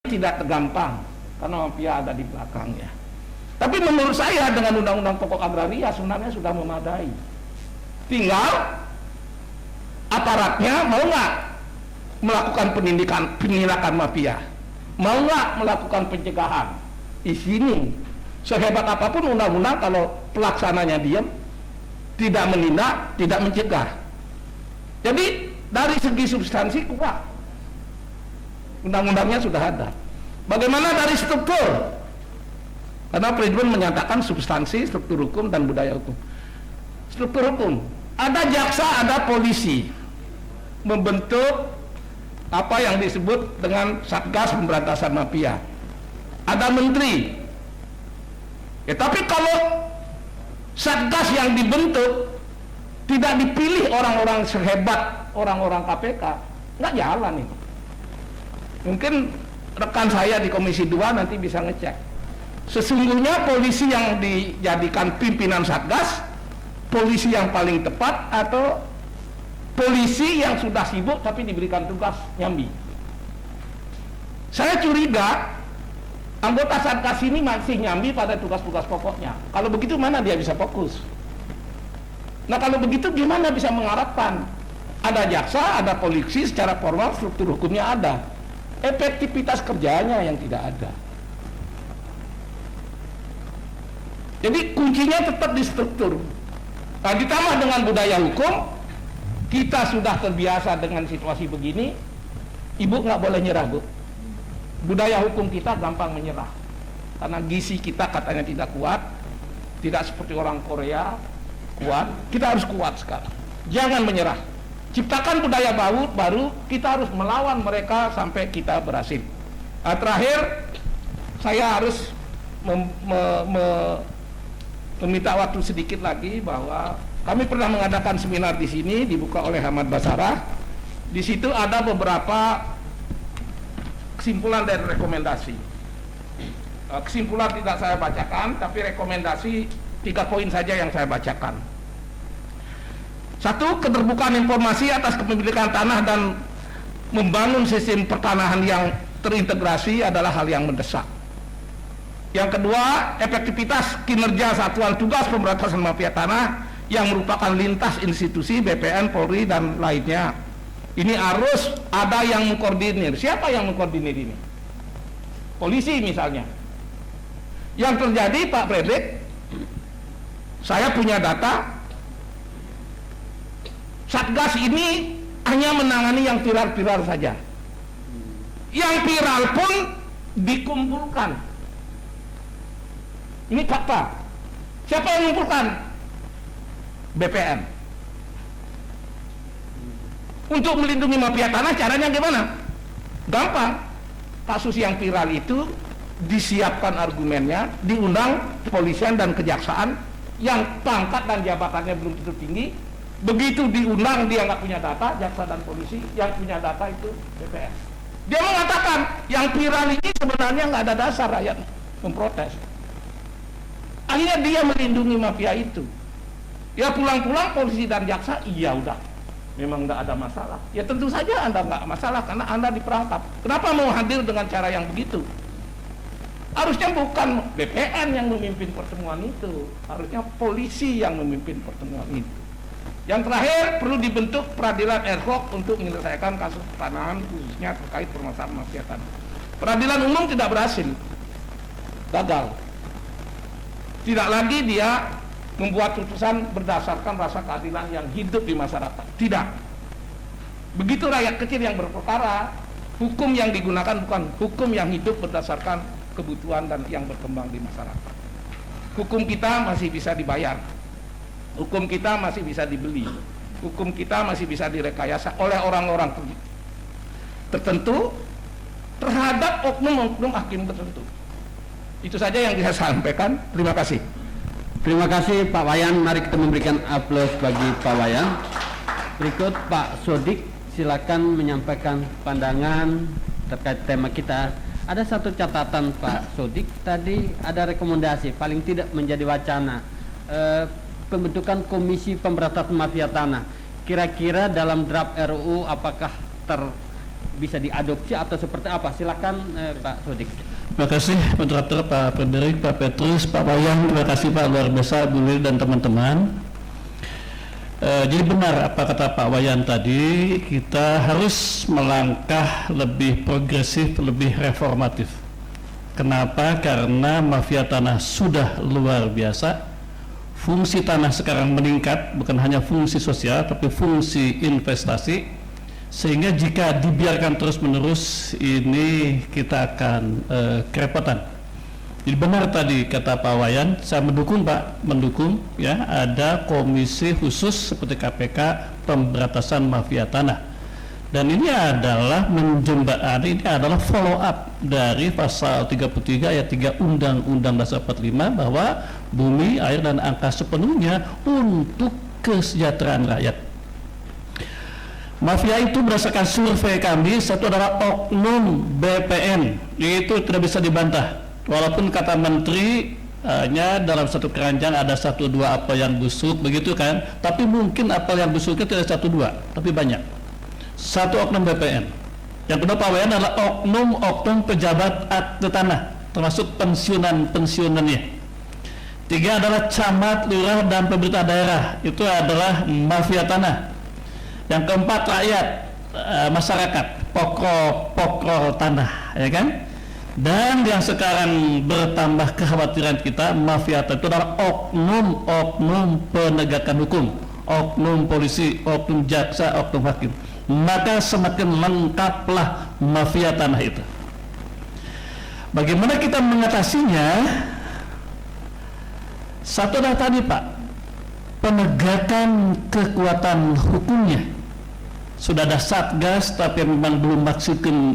tidak gampang karena mafia ada di belakangnya. Tapi menurut saya dengan undang-undang pokok agraria sebenarnya sudah memadai. Tinggal aparatnya mau nggak melakukan penindakan mafia, mau nggak melakukan pencegahan. Di sini sehebat apapun undang-undang kalau pelaksananya diam, tidak menindak, tidak mencegah. Jadi dari segi substansi kuat, undang-undangnya sudah ada. Bagaimana dari struktur? Karena Presiden menyatakan substansi, struktur hukum, dan budaya hukum. Struktur hukum, ada jaksa, ada polisi, membentuk apa yang disebut dengan Satgas Pemberantasan Mafia. Ada menteri. Ya, tapi kalau Satgas yang dibentuk tidak dipilih orang-orang sehebat orang-orang KPK, nggak jalan ini. Mungkin rekan saya di Komisi 2 nanti bisa ngecek. Sesungguhnya polisi yang dijadikan pimpinan Satgas, polisi yang paling tepat atau polisi yang sudah sibuk tapi diberikan tugas nyambi. Saya curiga anggota Satgas ini masih nyambi pada tugas-tugas pokoknya. Kalau begitu mana dia bisa fokus? Nah kalau begitu gimana bisa mengharapkan? Ada jaksa, ada polisi, secara formal struktur hukumnya ada, efektivitas kerjanya yang tidak ada. Jadi kuncinya tetap di struktur. Nah, ditambah dengan budaya hukum, kita sudah terbiasa dengan situasi begini. Ibu nggak boleh nyerah, Bu. Budaya hukum kita gampang menyerah karena gizi kita katanya tidak kuat, tidak seperti orang Korea kuat. Kita harus kuat sekarang. Jangan menyerah. Ciptakan budaya baru, kita harus melawan mereka sampai kita berhasil. Nah, terakhir saya harus meminta waktu sedikit lagi bahwa kami pernah mengadakan seminar di sini dibuka oleh Ahmad Basarah. Di situ ada beberapa kesimpulan dan rekomendasi. Kesimpulan tidak saya bacakan, tapi rekomendasi 3 poin saja yang saya bacakan. 1. Keterbukaan informasi atas kepemilikan tanah dan membangun sistem pertanahan yang terintegrasi adalah hal yang mendesak. Yang kedua, efektivitas kinerja Satuan Tugas Pemberantasan Mafia Tanah yang merupakan lintas institusi BPN, Polri, dan lainnya. Ini harus ada yang mengkoordinir. Siapa yang mengkoordinir ini? Polisi misalnya. Yang terjadi, Pak Fredrik, saya punya data, Satgas ini hanya menangani yang viral-viral saja. Yang viral pun dikumpulkan. Ini fakta. Siapa yang mengumpulkan? BPN. Untuk melindungi mafia tanah caranya gimana? Gampang. Kasus yang viral itu disiapkan argumennya, diundang kepolisian dan kejaksaan yang pangkat dan jabatannya belum tentu tinggi. Begitu diundang dia nggak punya data, jaksa dan polisi yang punya data itu BPN. Dia mengatakan yang viral ini sebenarnya nggak ada dasar, rakyat memprotes. Akhirnya dia melindungi mafia itu. Ya pulang-pulang polisi dan jaksa, iya udah, memang nggak ada masalah. Ya tentu saja Anda nggak masalah karena Anda diperangkap. Kenapa mau hadir dengan cara yang begitu? Harusnya bukan BPN yang memimpin pertemuan itu, harusnya polisi yang memimpin pertemuan itu. Yang terakhir, perlu dibentuk peradilan ad hoc untuk menyelesaikan kasus pertanahan khususnya terkait permasalahan mafia tanah. Peradilan umum tidak berhasil, gagal. Tidak lagi dia membuat putusan berdasarkan rasa keadilan yang hidup di masyarakat. Tidak. Begitu rakyat kecil yang berperkara, hukum yang digunakan bukan hukum yang hidup berdasarkan kebutuhan dan yang berkembang di masyarakat. Hukum kita masih bisa dibayar. Hukum kita masih bisa dibeli. Hukum kita masih bisa direkayasa oleh orang-orang tertentu terhadap oknum-oknum hakim tertentu. Itu saja yang bisa saya sampaikan. Terima kasih. Terima kasih Pak Wayan. Mari kita memberikan aplaus bagi Pak Wayan. Berikut Pak Sodik, silakan menyampaikan pandangan terkait tema kita. Ada satu catatan Pak Sodik, tadi ada rekomendasi paling tidak menjadi wacana pembentukan Komisi Pemberantasan Mafia Tanah. Kira-kira dalam draft RUU apakah bisa diadopsi atau seperti apa? Silakan Pak Sodik. Terima kasih moderator Pak Frederick, Pak Petrus, Pak Wayan, terima kasih Pak luar biasa Bu Lili dan teman-teman. Jadi benar apa kata Pak Wayan tadi, kita harus melangkah lebih progresif, lebih reformatif. Kenapa? Karena mafia tanah sudah luar biasa. Fungsi tanah sekarang meningkat, bukan hanya fungsi sosial tapi fungsi investasi, sehingga jika dibiarkan terus-menerus ini kita akan kerepotan. Jadi benar tadi kata Pak Wayan, saya mendukung Pak, mendukung ya, ada komisi khusus seperti KPK pemberantasan mafia tanah. Dan ini adalah ini adalah follow up dari pasal 33 ayat 3 Undang-Undang Dasar 45 bahwa bumi, air dan angkasa sepenuhnya untuk kesejahteraan rakyat. Mafia itu berdasarkan survei kami, satu adalah oknum BPN, itu tidak bisa dibantah. Walaupun kata Menteri hanya dalam satu keranjang ada 1-2 apel yang busuk begitu kan, tapi mungkin apel yang busuknya tidak 1-2 tapi banyak. Satu oknum BPN. Yang kedua Pak Wayan adalah oknum pejabat akte tanah, termasuk pensiunannya. 3 adalah camat, lurah dan pemerintah daerah, itu adalah mafia tanah. Yang keempat rakyat, masyarakat, pokok tanah, ya kan? Dan yang sekarang bertambah kekhawatiran kita, mafia tanah itu adalah oknum penegakan hukum, oknum polisi, oknum jaksa, oknum hakim. Maka semakin lengkaplah mafia tanah itu. Bagaimana kita mengatasinya? Satu adalah tadi Pak, penegakan kekuatan hukumnya. Sudah ada satgas tapi memang belum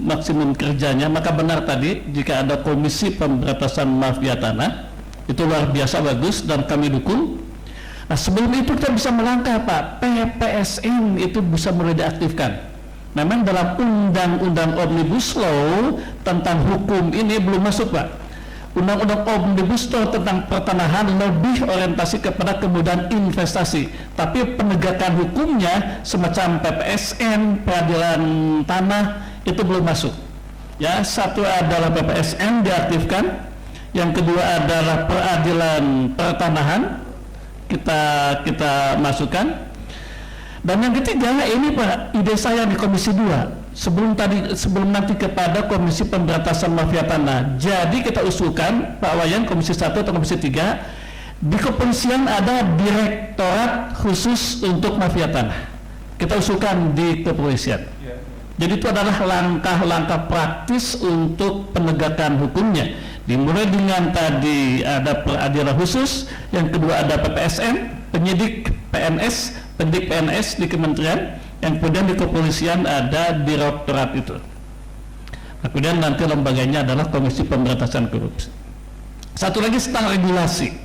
maksimum kerjanya. Maka benar tadi jika ada komisi pemberantasan mafia tanah, itu luar biasa bagus dan kami dukung. Nah sebelum itu kita bisa melangkah Pak, PPSN itu bisa mulai diaktifkan. Memang dalam undang-undang Omnibus Law tentang hukum ini belum masuk Pak. Undang-undang Omnibus Law tentang pertanahan lebih orientasi kepada kemudahan investasi, tapi penegakan hukumnya semacam PPSN, peradilan tanah itu belum masuk. Ya, satu adalah PPSN diaktifkan, yang kedua adalah peradilan pertanahan kita masukkan, dan yang ketiga ini Pak, ide saya di Komisi 2 sebelum nanti kepada Komisi Pemberantasan Mafia Tanah. Jadi kita usulkan Pak Wayan Komisi 1 atau Komisi 3, di kepolisian ada direktorat khusus untuk mafia tanah, kita usulkan di kepolisian. Jadi itu adalah langkah-langkah praktis untuk penegakan hukumnya. Dimulai dengan tadi ada peradilan khusus, yang kedua ada PPSN, penyidik PNS di kementerian, yang kemudian di kepolisian ada direktorat itu. Nah, kemudian nanti lembaganya adalah Komisi Pemberantasan Korupsi. Satu lagi tentang regulasi.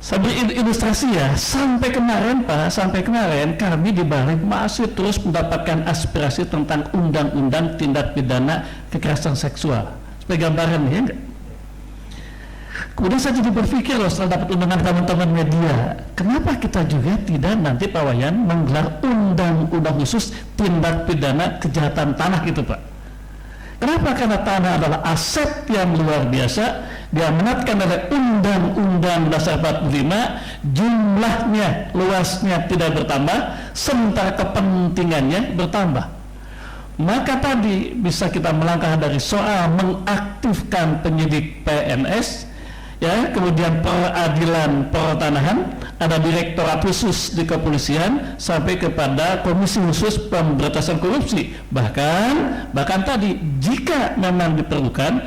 Saya beri ilustrasi ya, sampai kemarin kami di Balik masih terus mendapatkan aspirasi tentang undang-undang tindak pidana kekerasan seksual. Sebagai gambaran ya enggak? Kemudian saya jadi berpikir loh setelah dapat undangan teman-teman media, kenapa kita juga tidak nanti Pak Wayan menggelar undang-undang khusus tindak pidana kejahatan tanah gitu Pak. Kenapa? Karena tanah adalah aset yang luar biasa, diamanatkan oleh Undang-Undang Dasar 45, jumlahnya, luasnya tidak bertambah, sementara kepentingannya bertambah. Maka tadi bisa kita melangkah dari soal mengaktifkan penyidik PNS, ya, kemudian peradilan pertanahan, ada direktorat khusus di kepolisian, sampai kepada komisi khusus pemberantasan korupsi. Bahkan tadi jika memang diperlukan,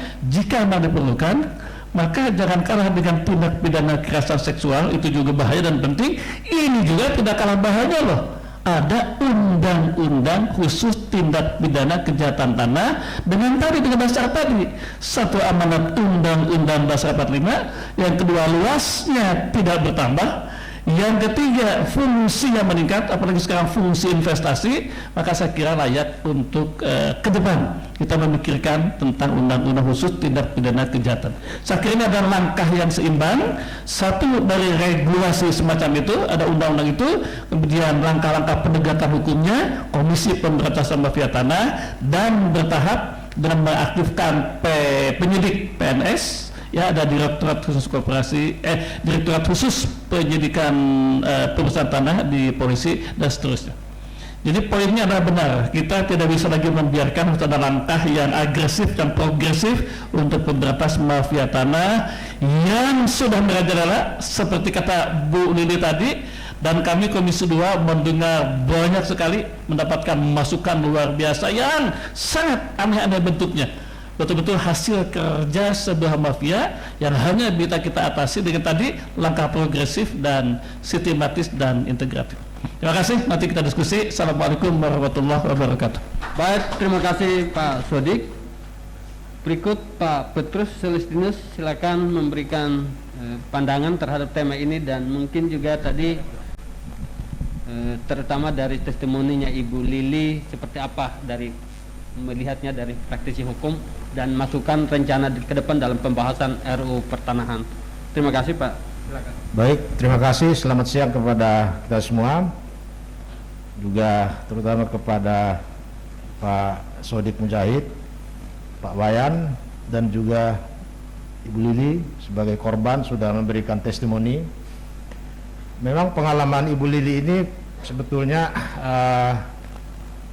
maka jangan kalah dengan tindak pidana kekerasan seksual, itu juga bahaya dan penting. Ini juga tidak kalah bahaya loh. Ada undang-undang khusus tindak pidana kejahatan tanah dengan dasar tadi, satu amanat Undang-Undang Dasar 45, yang kedua luasnya tidak bertambah, Yang ketiga, fungsinya meningkat, apalagi sekarang fungsi investasi, maka saya kira layak untuk ke depan kita memikirkan tentang undang-undang khusus tindak pidana kejahatan. Saya kira ini adalah langkah yang seimbang. Satu, dari regulasi semacam itu, ada undang-undang itu, kemudian langkah-langkah penegakan hukumnya, Komisi Pemberantasan Mafia Tanah, dan bertahap dengan mengaktifkan penyidik PNS. Ya, ada Direktorat Khusus Direktorat Khusus Penyidikan Perusahaan Tanah di polisi dan seterusnya. Jadi poinnya adalah benar, kita tidak bisa lagi membiarkan harus ada langkah yang agresif dan progresif untuk pemberantas mafia tanah yang sudah merajalela seperti kata Bu Lili tadi, dan kami Komisi 2 mendengar banyak sekali mendapatkan masukan luar biasa yang sangat aneh-aneh bentuknya. Betul-betul hasil kerja sebuah mafia yang hanya bisa kita atasi dengan tadi langkah progresif dan sistematis dan integratif. Terima kasih, nanti kita diskusi. Assalamualaikum warahmatullahi wabarakatuh. Baik, terima kasih Pak Sodik. Berikut Pak Petrus Celestinus, silakan memberikan pandangan terhadap tema ini, dan mungkin juga tadi terutama dari testimoninya Ibu Lili seperti apa dari melihatnya dari praktisi hukum dan masukan rencana ke depan dalam pembahasan RUU Pertanahan. Terima kasih Pak. Silakan. Baik, terima kasih. Selamat siang kepada kita semua, juga terutama kepada Pak Sodik Mujahid, Pak Wayan, dan juga Ibu Lili sebagai korban sudah memberikan testimoni. Memang pengalaman Ibu Lili ini sebetulnya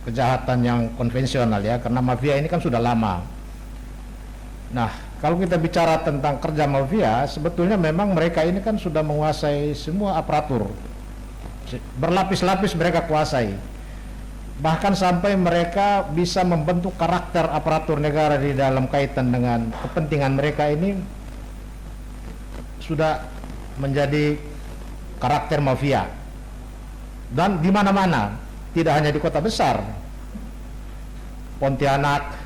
kejahatan yang konvensional ya, karena mafia ini kan sudah lama. Nah, kalau kita bicara tentang kerja mafia, sebetulnya memang mereka ini kan sudah menguasai semua aparatur, berlapis-lapis mereka kuasai, bahkan sampai mereka bisa membentuk karakter aparatur negara di dalam kaitan dengan kepentingan mereka ini sudah menjadi karakter mafia, dan di mana-mana. Tidak hanya di kota besar, Pontianak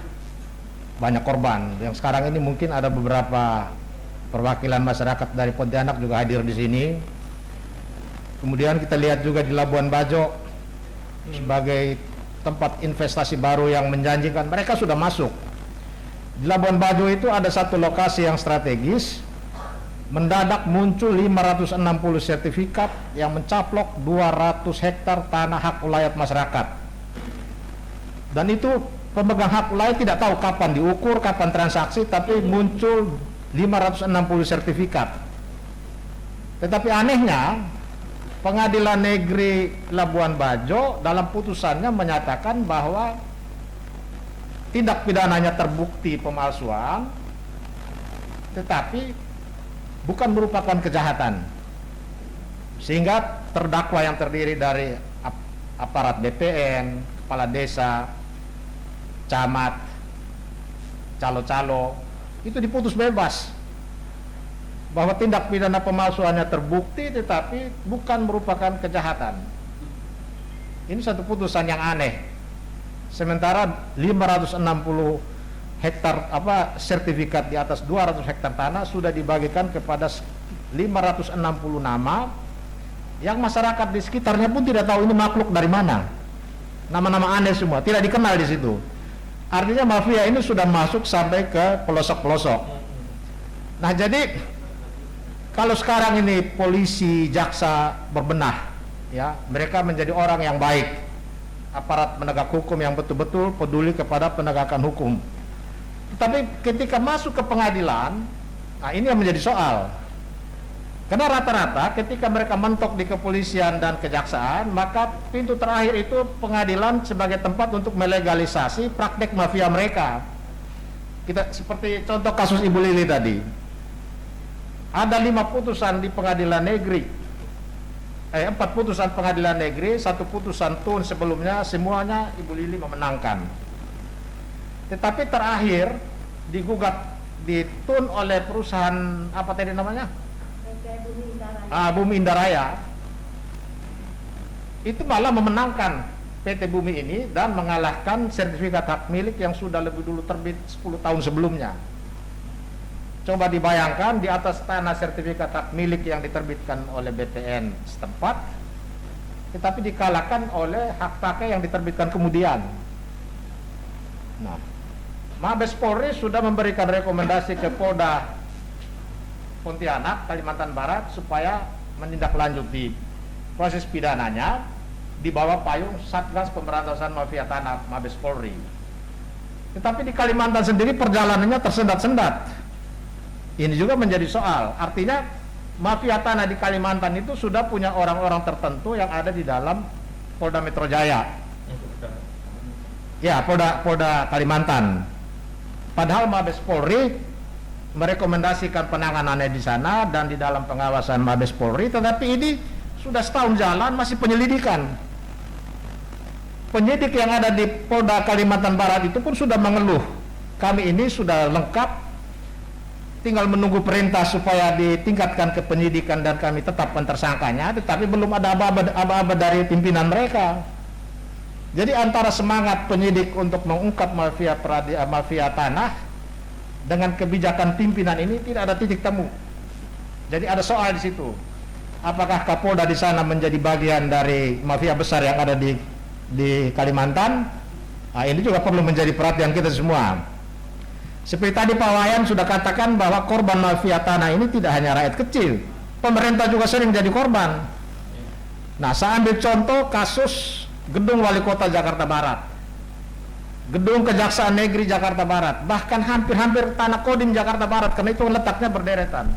banyak korban. Yang sekarang ini mungkin ada beberapa perwakilan masyarakat dari Pontianak juga hadir di sini. Kemudian kita lihat juga di Labuan Bajo sebagai tempat investasi baru yang menjanjikan, mereka sudah masuk. Di Labuan Bajo itu ada satu lokasi yang strategis. Mendadak muncul 560 sertifikat yang mencaplok 200 hektar tanah hak ulayat masyarakat. Dan itu pemegang hak ulayat tidak tahu kapan diukur, kapan transaksi, tapi muncul 560 sertifikat. Tetapi anehnya, Pengadilan Negeri Labuan Bajo dalam putusannya menyatakan bahwa tindak pidananya terbukti pemalsuan, tetapi bukan merupakan kejahatan, sehingga terdakwa yang terdiri dari aparat BPN, kepala desa, camat, calo-calo itu diputus bebas bahwa tindak pidana pemalsuannya terbukti tetapi bukan merupakan kejahatan. Ini satu putusan yang aneh. Sementara 560 hektar sertifikat di atas 200 hektar tanah sudah dibagikan kepada 560 nama yang masyarakat di sekitarnya pun tidak tahu ini makhluk dari mana. Nama-nama aneh semua, tidak dikenal di situ. Artinya mafia ini sudah masuk sampai ke pelosok-pelosok. Nah, jadi kalau sekarang ini polisi, jaksa berbenah, ya, mereka menjadi orang yang baik, aparat penegak hukum yang betul-betul peduli kepada penegakan hukum. Tapi ketika masuk ke pengadilan, nah ini yang menjadi soal. Karena rata-rata ketika mereka mentok di kepolisian dan kejaksaan, maka pintu terakhir itu pengadilan sebagai tempat untuk melegalisasi praktek mafia mereka. Kita seperti contoh kasus Ibu Lili tadi. Ada 5 putusan di pengadilan negeri. 4 putusan pengadilan negeri, 1 putusan tun sebelumnya, semuanya Ibu Lili memenangkan. Tetapi terakhir digugat ditun oleh perusahaan apa tadi namanya? Bumi Indaraya. Itu malah memenangkan PT Bumi ini dan mengalahkan sertifikat hak milik yang sudah lebih dulu terbit 10 tahun sebelumnya. Coba dibayangkan di atas tanah sertifikat hak milik yang diterbitkan oleh BPN setempat, tetapi dikalahkan oleh hak pakai yang diterbitkan kemudian. Nah, Mabes Polri sudah memberikan rekomendasi ke Polda Pontianak, Kalimantan Barat supaya menindaklanjuti proses pidananya di bawah payung Satgas Pemberantasan Mafia Tanah Mabes Polri. Tetapi di Kalimantan sendiri perjalanannya tersendat-sendat. Ini juga menjadi soal. Artinya mafia tanah di Kalimantan itu sudah punya orang-orang tertentu yang ada di dalam Polda Metro Jaya. Ya, Polda Kalimantan. Padahal Mabes Polri merekomendasikan penanganannya di sana dan di dalam pengawasan Mabes Polri, tetapi ini sudah setahun jalan masih penyelidikan. Penyidik yang ada di Polda Kalimantan Barat itu pun sudah mengeluh, kami ini sudah lengkap, tinggal menunggu perintah supaya ditingkatkan ke penyidikan dan kami tetapkan tersangkanya, tetapi belum ada aba-aba dari pimpinan mereka. Jadi antara semangat penyidik untuk mengungkap mafia tanah dengan kebijakan pimpinan ini tidak ada titik temu. Jadi ada soal di situ. Apakah Kapolda di sana menjadi bagian dari mafia besar yang ada di Kalimantan? Nah, ini juga perlu menjadi perhatian kita semua. Seperti tadi Pak Wayan sudah katakan bahwa korban mafia tanah ini tidak hanya rakyat kecil, pemerintah juga sering jadi korban. Nah, saya ambil contoh kasus gedung Wali Kota Jakarta Barat, gedung Kejaksaan Negeri Jakarta Barat, bahkan hampir-hampir tanah Kodim Jakarta Barat, karena itu letaknya berderetan.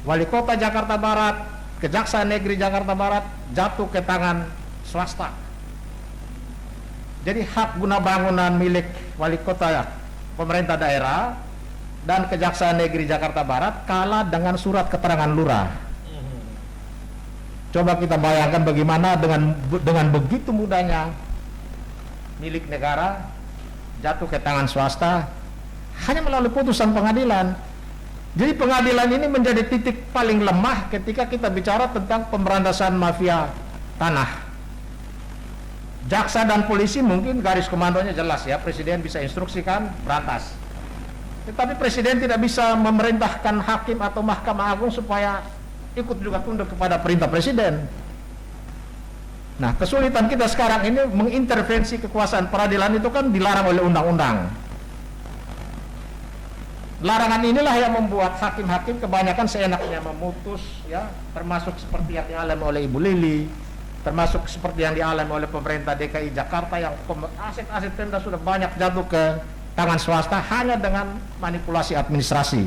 Wali Kota Jakarta Barat, Kejaksaan Negeri Jakarta Barat jatuh ke tangan swasta. Jadi hak guna bangunan milik Wali Kota pemerintah daerah dan Kejaksaan Negeri Jakarta Barat kalah dengan surat keterangan lurah. Coba kita bayangkan bagaimana dengan begitu mudahnya milik negara jatuh ke tangan swasta hanya melalui putusan pengadilan. Jadi pengadilan ini menjadi titik paling lemah ketika kita bicara tentang pemberantasan mafia tanah. Jaksa dan polisi mungkin garis komandonya jelas ya, presiden bisa instruksikan berantas. Tetapi presiden tidak bisa memerintahkan hakim atau Mahkamah Agung supaya ikut juga tunduk kepada perintah presiden. Nah, kesulitan kita sekarang ini mengintervensi kekuasaan peradilan itu kan dilarang oleh undang-undang. Larangan inilah yang membuat hakim-hakim kebanyakan seenaknya memutus ya, termasuk seperti yang dialami oleh Ibu Lili, termasuk seperti yang dialami oleh pemerintah DKI Jakarta yang aset-aset Pemda sudah banyak jatuh ke tangan swasta hanya dengan manipulasi administrasi.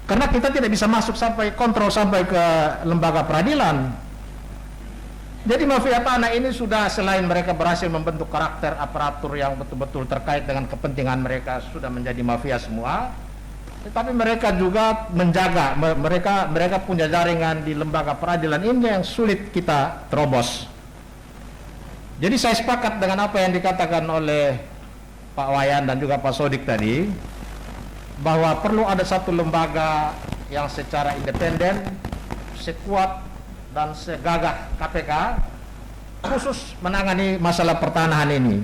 Karena kita tidak bisa masuk sampai kontrol sampai ke lembaga peradilan. Jadi mafia tanah ini sudah selain mereka berhasil membentuk karakter aparatur yang betul-betul terkait dengan kepentingan mereka sudah menjadi mafia semua. Tetapi mereka juga menjaga, mereka punya jaringan di lembaga peradilan ini yang sulit kita terobos. Jadi saya sepakat dengan apa yang dikatakan oleh Pak Wayan dan juga Pak Sodik tadi, bahwa perlu ada satu lembaga yang secara independen, sekuat dan segagah KPK khusus menangani masalah pertanahan ini.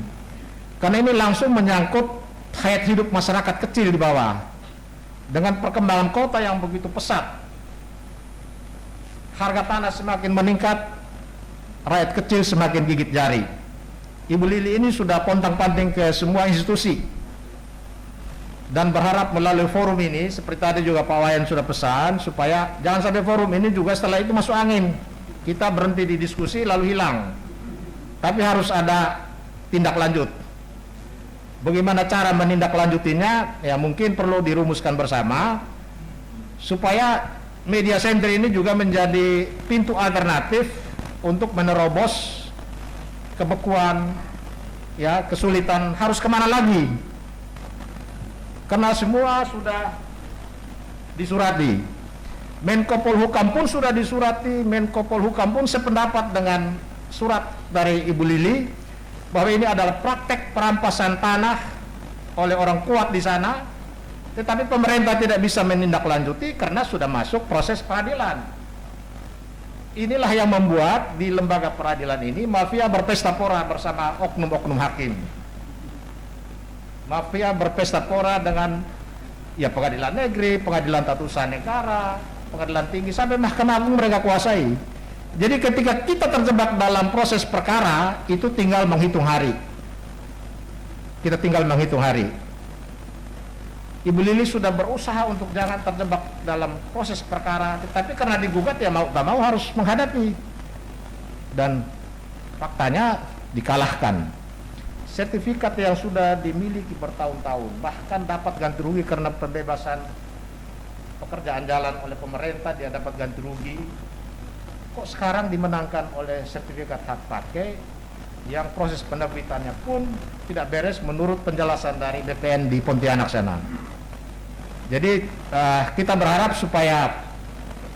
Karena ini langsung menyangkut hayat hidup masyarakat kecil di bawah. Dengan perkembangan kota yang begitu pesat, harga tanah semakin meningkat, rakyat kecil semakin gigit jari. Ibu Lili ini sudah pontang-panting ke semua institusi dan berharap melalui forum ini, seperti tadi juga Pak Wayan sudah pesan, supaya jangan sampai forum ini juga setelah itu masuk angin, kita berhenti di diskusi lalu hilang, tapi harus ada tindak lanjut. Bagaimana cara menindaklanjutinya, ya mungkin perlu dirumuskan bersama supaya media center ini juga menjadi pintu alternatif untuk menerobos kebekuan, ya kesulitan harus kemana lagi, karena semua sudah disurati. Menko Polhukam pun sudah disurati, Menko Polhukam pun sependapat dengan surat dari Ibu Lili bahwa ini adalah praktek perampasan tanah oleh orang kuat di sana, tetapi pemerintah tidak bisa menindaklanjuti karena sudah masuk proses peradilan. Inilah yang membuat di lembaga peradilan ini mafia berpesta pora bersama oknum-oknum hakim. Mafia berpesta pora dengan ya pengadilan negeri, pengadilan tata usaha negara, pengadilan tinggi, sampai Mahkamah Agung mereka kuasai. Jadi ketika kita terjebak dalam proses perkara, itu tinggal menghitung hari. Kita tinggal menghitung hari. Ibu Lili sudah berusaha untuk jangan terjebak dalam proses perkara, tetapi karena digugat ya mau tak mau harus menghadapi. Dan faktanya dikalahkan. Sertifikat yang sudah dimiliki bertahun-tahun, bahkan dapat ganti rugi karena pembebasan pekerjaan jalan oleh pemerintah, dia dapat ganti rugi. Kok sekarang dimenangkan oleh sertifikat hak pakai yang proses penerbitannya pun tidak beres menurut penjelasan dari BPN di Pontianak sana. Jadi kita berharap supaya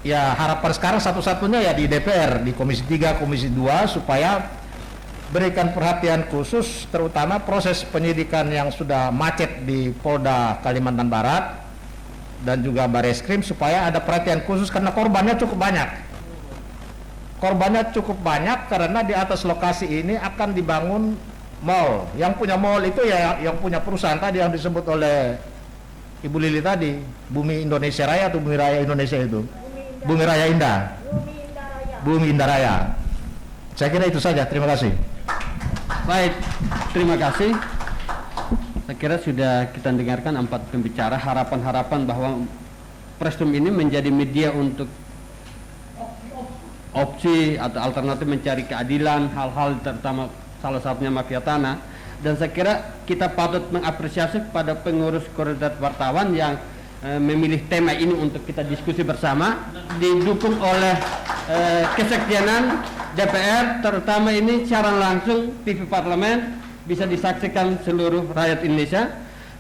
ya harapan sekarang satu-satunya ya di DPR, di Komisi 3, Komisi 2 supaya berikan perhatian khusus terutama proses penyidikan yang sudah macet di Polda Kalimantan Barat dan juga Bareskrim supaya ada perhatian khusus karena korbannya cukup banyak. Korbannya cukup banyak karena di atas lokasi ini akan dibangun mall. Yang punya mall itu ya yang punya perusahaan tadi yang disebut oleh Ibu Lili tadi, Bumi Indonesia Raya atau Bumi Raya Indonesia itu? Bumi Raya Indah. Bumi Indah Raya. Saya kira itu saja. Terima kasih. Baik, terima kasih. Saya kira sudah kita dengarkan 4 pembicara harapan-harapan bahwa Prestum ini menjadi media untuk opsi atau alternatif mencari keadilan hal-hal terutama salah satunya mafia tanah. Dan saya kira kita patut mengapresiasi pada pengurus koridor wartawan yang memilih tema ini untuk kita diskusi bersama, didukung oleh kesekjenan DPR, terutama ini siaran langsung TV Parlemen bisa disaksikan seluruh rakyat Indonesia.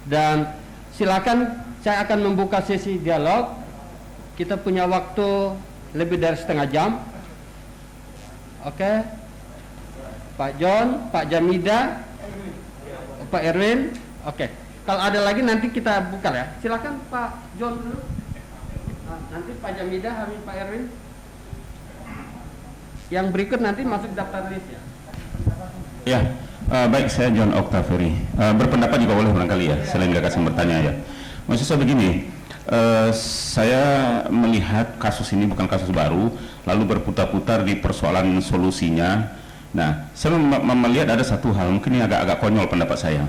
Dan silakan saya akan membuka sesi dialog. Kita punya waktu lebih dari setengah jam. Oke, Pak John, Pak Jamida, Pak Erwin. Oke, kalau ada lagi nanti kita buka ya. Silakan Pak John dulu. Nanti Pak Jamida, habis Pak Erwin. Yang berikut nanti masuk daftar list ya. Ya, baik, saya John Octaveri. Berpendapat juga boleh barangkali ya, selain gagasan bertanya ya. Maksud saya begini, saya melihat kasus ini bukan kasus baru, lalu berputar-putar di persoalan solusinya. Nah, saya melihat ada satu hal, mungkin ini agak konyol pendapat saya.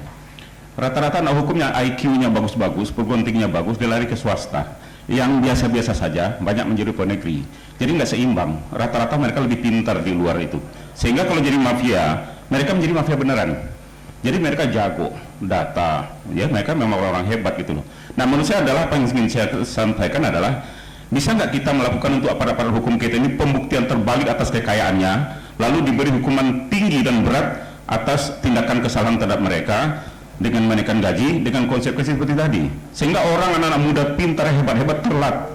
Rata-rata anak hukumnya IQ-nya bagus-bagus, perguruan tingginya bagus, dia lari ke swasta. Yang biasa-biasa saja, banyak menjadi pegawai negeri. Jadi nggak seimbang, rata-rata mereka lebih pintar di luar itu. Sehingga kalau jadi mafia, mereka menjadi mafia beneran. Jadi mereka jago, data, ya mereka memang orang-orang hebat gitu loh. Nah, menurut saya adalah apa yang ingin saya sampaikan adalah, bisa nggak kita melakukan untuk aparat-aparat hukum kita ini pembuktian terbalik atas kekayaannya, lalu diberi hukuman tinggi dan berat atas tindakan kesalahan terhadap mereka dengan menaikkan gaji dengan konsekuensi seperti tadi, sehingga orang anak-anak muda pintar hebat-hebat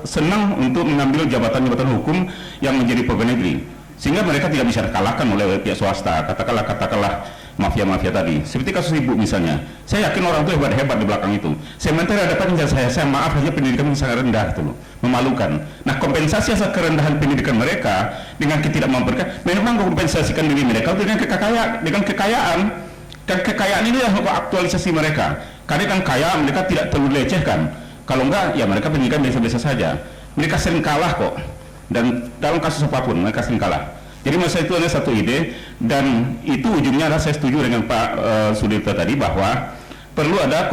senang untuk mengambil jabatan-jabatan hukum yang menjadi pegawai negeri, sehingga mereka tidak bisa dikalahkan oleh pihak swasta, katakanlah mafia-mafia tadi. Seperti kasus ibu misalnya, saya yakin orang itu hebat-hebat di belakang itu. Sementara hadapan saya maaf saja pendidikan yang sangat rendah itu loh, memalukan. Nah, kompensasi atas kerendahan pendidikan mereka dengan ketidakmampuan mereka, memang kompensasikan diri mereka dengan kekayaan. Kekayaan ini adalah aktualisasi mereka. Karena kan kaya, mereka tidak terlalu lecehkan. Kalau enggak, ya mereka pendidikan biasa-biasa saja. Mereka sering kalah kok. Dan dalam kasus apapun, mereka sering kalah. Jadi masa itu ada satu ide, dan itu ujungnya adalah saya setuju dengan Pak Sudirta tadi bahwa perlu ada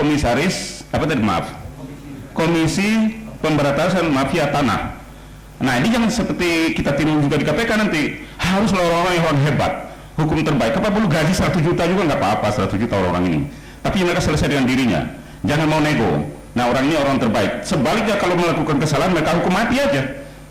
Komisi Pemberantasan Mafia Tanah. Nah, ini jangan seperti kita tiru juga di KPK nanti. Harus orang-orang yang hebat. Hukum terbaik, apa perlu gaji 100 juta juga nggak apa-apa, 100 juta orang ini. Tapi mereka selesai dengan dirinya, jangan mau nego. Nah, orang ini orang terbaik. Sebaliknya kalau melakukan kesalahan, mereka hukum mati aja.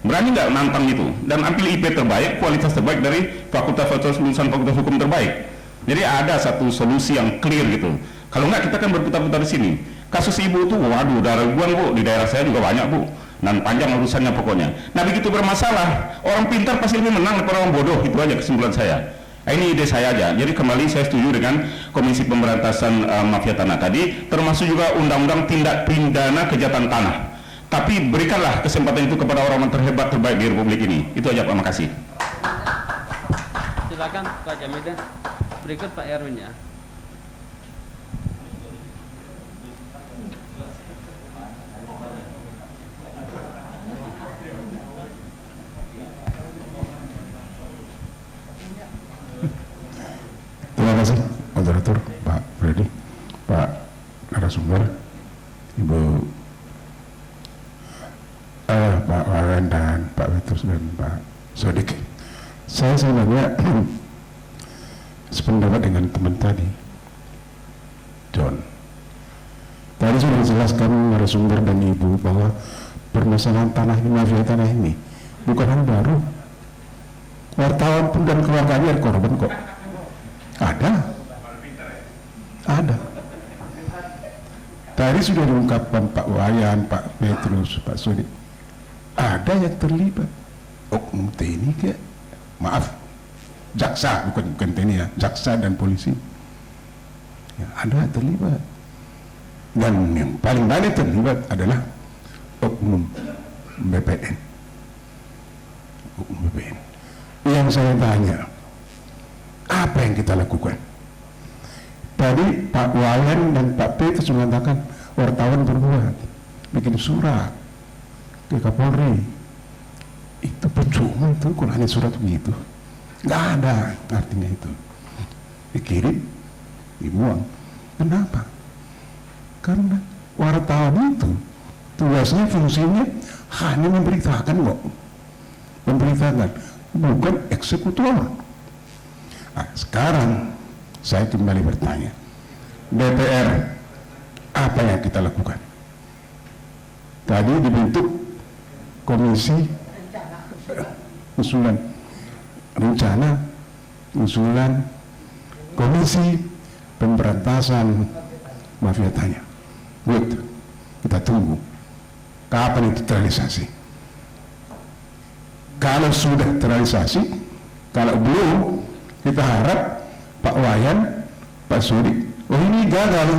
Berani nggak nantang itu? Dan ambil IP terbaik, kualitas terbaik dari fakultas lulusan fakultas hukum terbaik. Jadi ada satu solusi yang clear gitu. Kalau nggak, kita kan berputar-putar di sini. Kasus ibu itu, waduh, udah ribuan bu, di daerah saya juga banyak bu. Dan panjang urusannya pokoknya. Nah, begitu bermasalah, orang pintar pasti lebih menang daripada orang bodoh. Itu aja kesimpulan saya. Nah, ini ide saya aja. Jadi kembali saya setuju dengan Komisi Pemberantasan Mafia Tanah tadi, termasuk juga Undang-Undang Tindak Pidana Kejahatan Tanah. Tapi berikanlah kesempatan itu kepada orang-orang terbaik di Republik ini. Itu aja Pak, makasih. Silakan Pak Jamida. Berikut Pak Erwin ya. narasumber, Ibu Pak Wawan dan Pak Petrus dan Pak Sodik. Saya sebenarnya sependapat dengan teman tadi, John. Tadi sudah dijelaskan narasumber dan Ibu bahwa permasalahan tanah ini, mafia tanah ini bukan hal baru. Wartawan pun dan keluarganya ada korban kok. Ada. Tadi sudah diungkapkan Pak Wayan, Pak Petrus, Pak Sodik. Ada yang terlibat. Oknum TNI kayak, maaf, jaksa, bukan TNI ya, jaksa dan polisi. Ya, ada terlibat. Dan yang paling banyak terlibat adalah oknum BPN. Oknum BPN. Yang saya tanya, apa yang kita lakukan? Tadi Pak Wayan dan Pak Petrus mengatakan wartawan berbuat, bikin surat ke Kapolri. Itu percuma itu, kalau hanya surat begitu, nggak ada artinya itu. Dikirim, dibuang. Kenapa? Karena wartawan itu tugasnya, fungsinya hanya memberitakan kok, memberitakan, bukan eksekutor. Nah, sekarang saya kembali bertanya, DPR, apa yang kita lakukan? Tadi dibentuk komisi usulan komisi pemberantasan mafia tanah. Good, kita tunggu kapan itu terrealisasi. Kalau sudah terrealisasi, kalau belum, kita harap Pak Wayan, Pak Sodik, oh ini gagal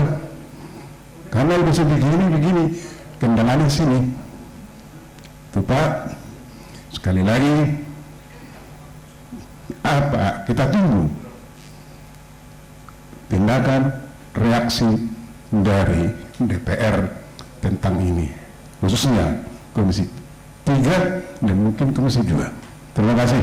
karena bisa begini, kendalanya sini. Tuh Pak, sekali lagi, apa kita tunggu tindakan reaksi dari DPR tentang ini, khususnya Komisi 3 dan mungkin Komisi 2. Terima kasih.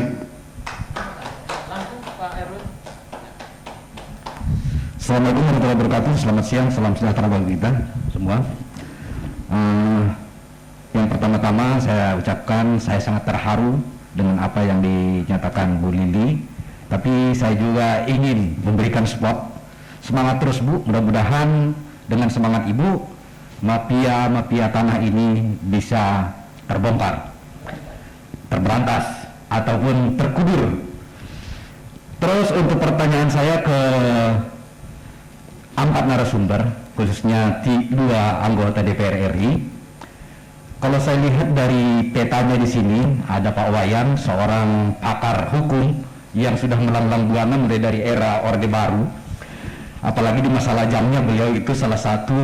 Assalamualaikum warahmatullahi wabarakatuh. Selamat siang, salam sejahtera bagi kita semua. Yang pertama-tama saya ucapkan saya sangat terharu dengan apa yang dinyatakan Bu Lili. Tapi saya juga ingin memberikan support. Semangat terus Bu, mudah-mudahan dengan semangat Ibu, mafia tanah ini bisa terbongkar, terberantas, ataupun terkubur. Terus untuk pertanyaan saya ke 4 narasumber, khususnya 2 anggota DPR RI. Kalau saya lihat dari petanya di sini, ada Pak Wayan, seorang pakar hukum yang sudah melanglang buana mulai dari era Orde Baru. Apalagi di masalah jamnya beliau itu salah satu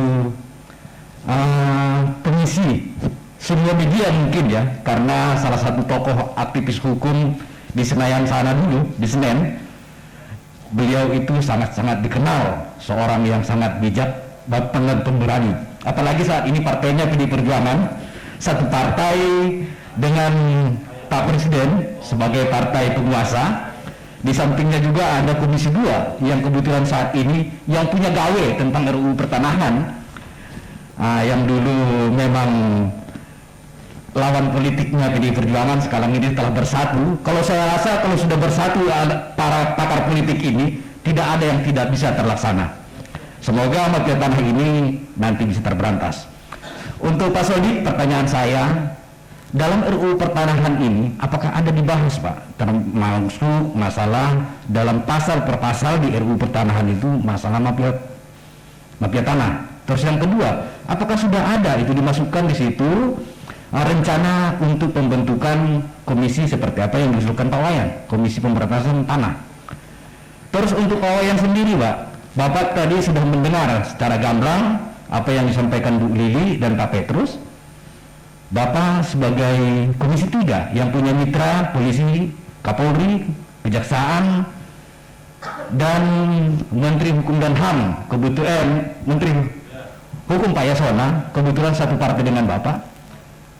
pengisi semua media mungkin ya, karena salah satu tokoh aktivis hukum di Senayan sana dulu, di Senen. Beliau itu sangat-sangat dikenal, seorang yang sangat bijak dan pemberani. Apalagi saat ini partainya PD Perjuangan, satu partai dengan Pak Presiden sebagai partai penguasa. Di sampingnya juga ada Komisi 2 yang kebetulan saat ini yang punya gawe tentang RUU pertanahan, yang dulu memang lawan politiknya PD Perjuangan, sekarang ini telah bersatu. Kalau saya rasa kalau sudah bersatu para pakar politik ini, tidak ada yang tidak bisa terlaksana. Semoga mafia tanah ini nanti bisa terberantas. Untuk Pak Sodik, pertanyaan saya, dalam RUU pertanahan ini apakah ada dibahas Pak termasuk masalah dalam pasal per pasal di RUU pertanahan itu masalah mafia tanah? Terus yang kedua, apakah sudah ada itu dimasukkan di situ rencana untuk pembentukan komisi seperti apa yang diusulkan Pak Wayan, Komisi Pemberantasan Tanah? Terus untuk Pak Wayan sendiri Bapak tadi sudah mendengar secara gamblang apa yang disampaikan Bu Lili dan Pak Petrus. Bapak sebagai Komisi 3 yang punya mitra polisi, Kapolri, Kejaksaan, dan Menteri Hukum dan HAM, kebetulan Menteri Hukum Pak Yasona, kebetulan satu partai dengan Bapak.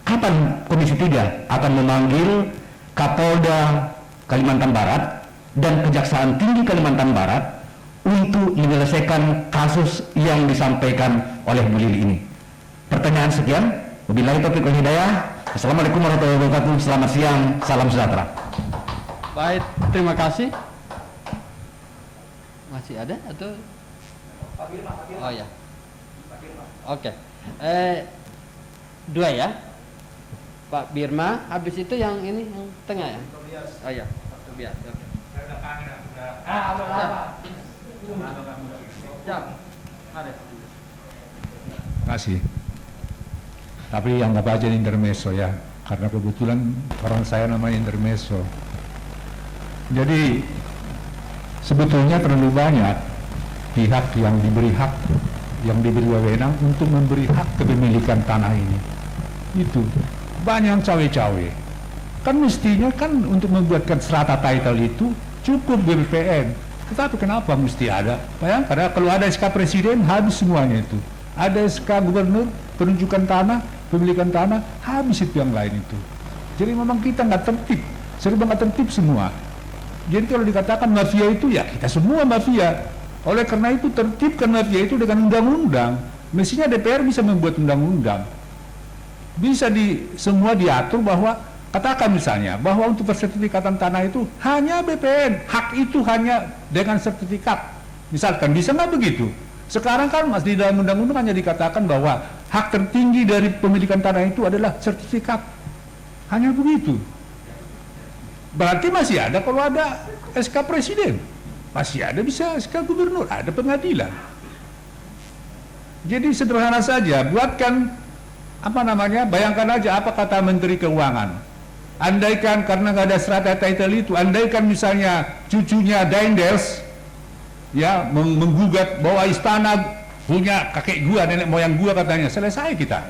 Kapan Komisi 3 akan memanggil Kapolda Kalimantan Barat dan Kejaksaan Tinggi Kalimantan Barat untuk menyelesaikan kasus yang disampaikan oleh Bu Lili ini. Pertanyaan sekian. Wabillahi taufiq wal hidayah. Assalamualaikum warahmatullahi wabarakatuh. Selamat siang, salam sejahtera. Baik, terima kasih. Masih ada atau? Oh ya. Oke. Dua ya. Pak Birma, habis itu yang ini yang tengah ya. Oh ya. Tobias. Oke. Siap. Ada. Terima kasih. Tapi anggap aja intermezzo ya, karena kebetulan orang saya namanya intermezzo. Jadi sebetulnya terlalu banyak pihak yang diberi hak, yang diberi wewenang untuk memberi hak kepemilikan tanah ini. Itu banyak yang cawe-cawe. Kan mestinya kan untuk membuatkan strata title itu cukup BPN. Tetapi kenapa mesti ada? Bayangkan kalau ada SK Presiden habis semuanya itu. Ada SK Gubernur penunjukan tanah, pemilikan tanah, habis itu yang lain itu. Jadi memang kita nggak tertib, serba nggak tertib semua. Jadi kalau dikatakan mafia itu ya kita semua mafia. Oleh karena itu tertibkan mafia itu dengan undang-undang. Mestinya DPR bisa membuat undang-undang. Bisa semua diatur bahwa katakan misalnya bahwa untuk persertifikatan tanah itu hanya BPN, hak itu hanya dengan sertifikat. Misalkan bisa nggak begitu? Sekarang kan mas di dalam undang-undang hanya dikatakan bahwa hak tertinggi dari pemilikan tanah itu adalah sertifikat. Hanya begitu. Berarti masih ada kalau ada SK Presiden, masih ada bisa SK Gubernur, ada pengadilan. Jadi sederhana saja, buatkan bayangkan aja apa kata Menteri Keuangan. Andaikan karena nggak ada strata title itu, andaikan misalnya cucunya Daendels ya menggugat bahwa istana punya kakek gua, nenek moyang gua katanya, selesai kita.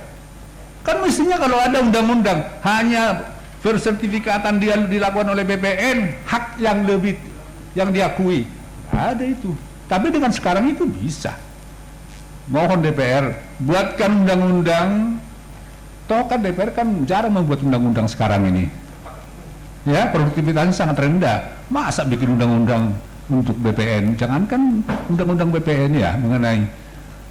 Kan mestinya kalau ada undang-undang hanya persertifikatan dia dilakukan oleh BPN, hak yang lebih yang diakui ada itu. Tapi dengan sekarang itu bisa. Mohon DPR buatkan undang-undang. Toh kan DPR kan jarang membuat undang-undang sekarang ini. Ya, produktivitasnya sangat rendah. Masa bikin undang-undang untuk BPN? Jangankan undang-undang BPN ya, mengenai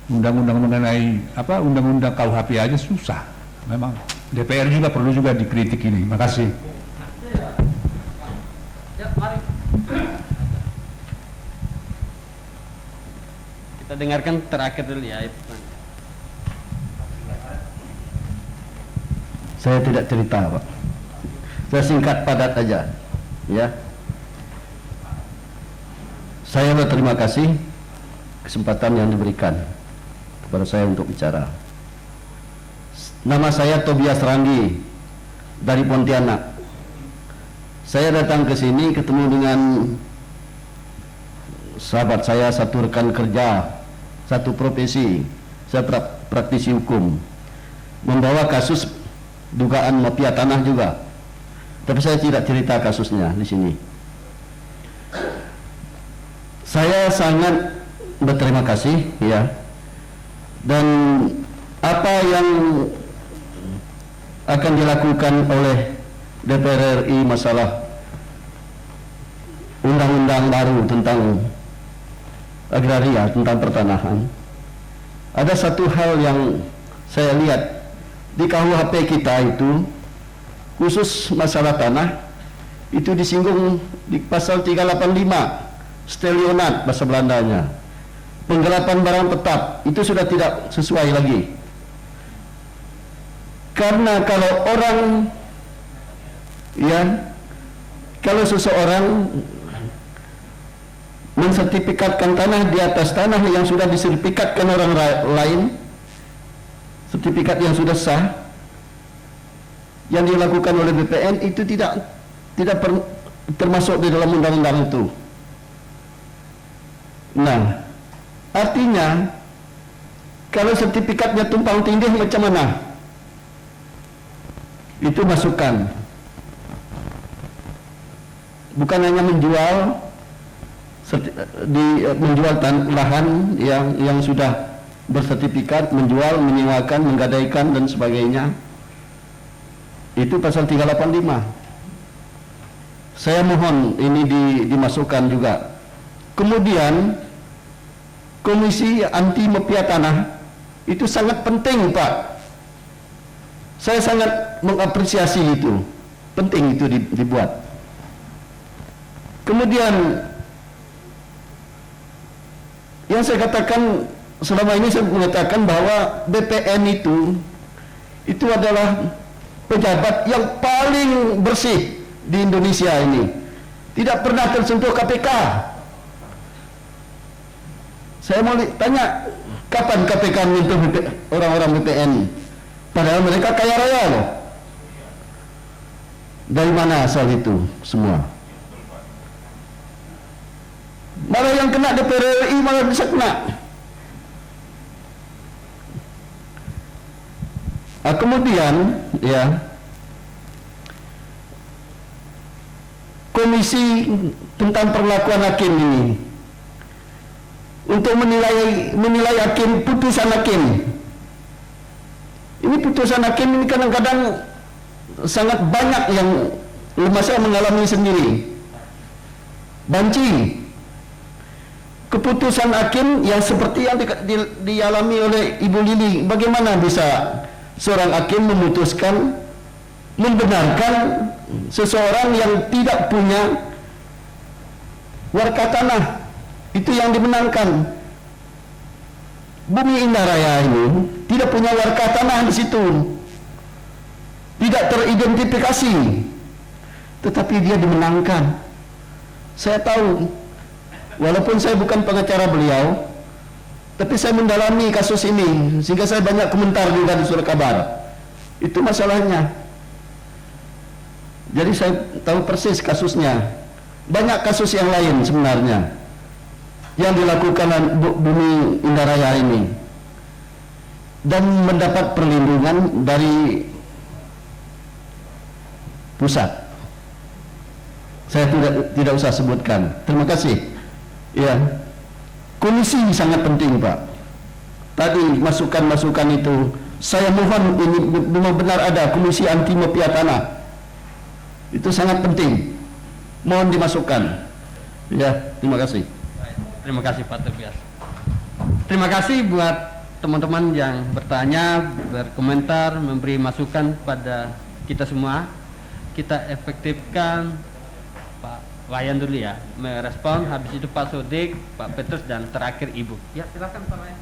undang-undang undang-undang KUHP aja susah. Memang DPR juga perlu juga dikritik ini. Makasih. Ya, mari. Kita dengarkan terakhir dulu ya. Saya tidak cerita, Pak. Saya singkat padat aja, ya. Saya berterima kasih kesempatan yang diberikan kepada saya untuk bicara. Nama saya Tobias Randi dari Pontianak. Saya datang ke sini ketemu dengan sahabat saya, satu rekan kerja, satu profesi. Saya praktisi hukum, membawa kasus dugaan mafia tanah juga. Tapi saya tidak cerita kasusnya di sini. Saya sangat berterima kasih, ya. Dan apa yang akan dilakukan oleh DPR RI masalah undang-undang baru tentang agraria, tentang pertanahan, ada satu hal yang saya lihat di KUHP kita itu, khusus masalah tanah itu disinggung di pasal 385, stelionat bahasa Belandanya, penggelapan barang tetap, itu sudah tidak sesuai lagi. Karena kalau orang, ya, kalau seseorang mensertifikatkan tanah di atas tanah yang sudah disertifikatkan orang lain, sertifikat yang sudah sah, yang dilakukan oleh BPN itu tidak termasuk di dalam undang-undang itu. Nah, artinya kalau sertifikatnya tumpang tindih macam mana? Itu masukan. Bukan hanya menjual lahan yang sudah bersertifikat, menjual, menyewakan, menggadaikan dan sebagainya. Itu pasal 385. Saya mohon ini dimasukkan juga. Kemudian komisi anti mafia tanah itu sangat penting, Pak. Saya sangat mengapresiasi itu. Penting itu dibuat. Kemudian yang saya katakan selama ini, saya mengatakan bahwa BPN itu adalah pejabat yang paling bersih di Indonesia ini. Tidak pernah tersentuh KPK. Saya mau tanya, kapan KPK menyentuh orang-orang BPN? Padahal mereka kaya raya loh. Dari mana asal itu semua? Malah yang kena DPR RI malah bisa kena. Kemudian ya, komisi tentang perlakuan hakim ini untuk menilai hakim, putusan hakim. Ini putusan hakim ini kadang-kadang sangat banyak yang saya mengalami sendiri. Banci keputusan hakim yang seperti yang dialami oleh Ibu Lili. Bagaimana bisa seorang hakim memutuskan membenarkan seseorang yang tidak punya warga tanah? Itu yang dimenangkan. Bumi Indah Raya ini tidak punya warga tanah di situ, tidak teridentifikasi, tetapi dia dimenangkan. Saya tahu, walaupun saya bukan pengacara beliau, tapi saya mendalami kasus ini sehingga saya banyak komentar juga di surat kabar. Itu masalahnya. Jadi saya tahu persis kasusnya. Banyak kasus yang lain sebenarnya yang dilakukan Bumi Indah Raya ini dan mendapat perlindungan dari pusat. Saya tidak usah sebutkan. Terima kasih. Ya, komisi sangat penting, Pak. Tadi masukan-masukan itu, saya mohon ini benar-benar ada komisi anti mafia tanah. Itu sangat penting. Mohon dimasukkan. Ya, terima kasih. Terima kasih Pak Tobias. Terima kasih buat teman-teman yang bertanya, berkomentar, memberi masukan pada kita semua. Kita efektifkan Pak Wayan dulu ya, merespon. Habis itu Pak Sodik, Pak Petrus, dan terakhir Ibu. Ya, silakan Pak Wayan.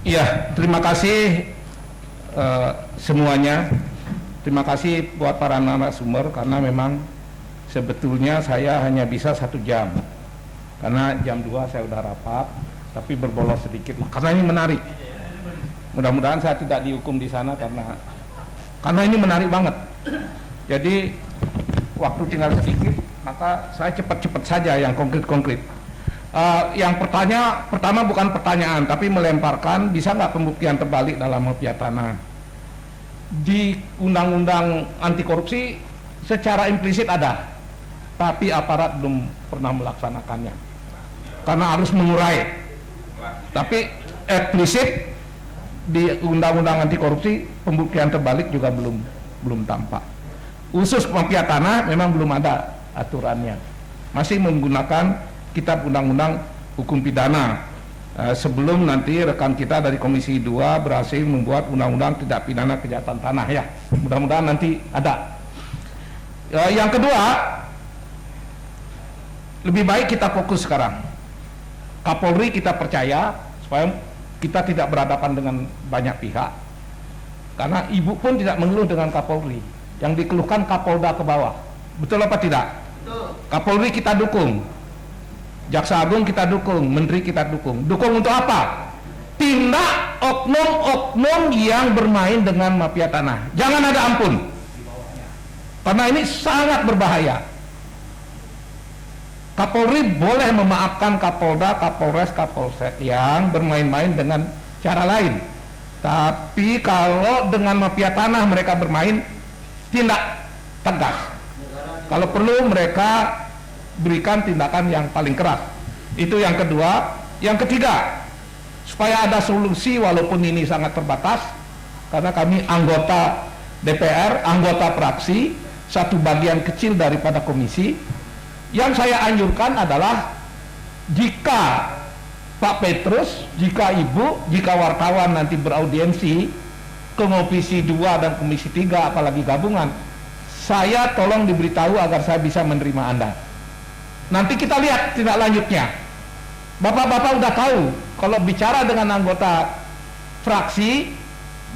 Iya, terima kasih semuanya. Terima kasih buat para narasumber, karena memang sebetulnya saya hanya bisa 1 jam. Karena jam 2 saya udah rapat, tapi berbolos sedikit. Karena ini menarik. Mudah-mudahan saya tidak dihukum di sana karena ini menarik banget. Jadi waktu tinggal sedikit, maka saya cepat-cepat saja yang konkret-konkret. Yang pertama bukan pertanyaan, tapi melemparkan, bisa nggak pembuktian terbalik dalam mafia tanah? Di undang-undang anti korupsi secara implisit ada, tapi aparat belum pernah melaksanakannya karena harus mengurai. Tapi eksplisit di undang-undang anti korupsi pembuktian terbalik juga belum tampak. Khusus mafia tanah memang belum ada aturannya, masih menggunakan kitab undang-undang hukum pidana. Sebelum nanti rekan kita dari Komisi 2 berhasil membuat undang-undang tidak pidana kejahatan tanah, ya mudah-mudahan nanti ada. Yang kedua, lebih baik kita fokus sekarang. Kapolri kita percaya supaya kita tidak berhadapan dengan banyak pihak, karena Ibu pun tidak mengeluh dengan Kapolri. Yang dikeluhkan Kapolda ke bawah. Betul apa tidak? Betul. Kapolri kita dukung, Jaksa Agung kita dukung, Menteri kita dukung. Dukung untuk apa? Tindak oknum-oknum yang bermain dengan mafia tanah. Jangan ada ampun, karena ini sangat berbahaya. Kapolri boleh memaafkan Kapolda, Kapolres, Kapolsek yang bermain-main dengan cara lain. Tapi kalau dengan mafia tanah mereka bermain, tindak tegas. Kalau perlu mereka berikan tindakan yang paling keras. Itu yang kedua. Yang ketiga, supaya ada solusi walaupun ini sangat terbatas, karena kami anggota DPR, anggota fraksi, satu bagian kecil daripada komisi. Yang saya anjurkan adalah jika Pak Petrus, jika wartawan nanti beraudiensi ke Komisi 2 dan Komisi 3 apalagi gabungan, saya tolong diberitahu agar saya bisa menerima Anda. Nanti kita lihat tindak lanjutnya. Bapak-bapak udah tahu kalau bicara dengan anggota fraksi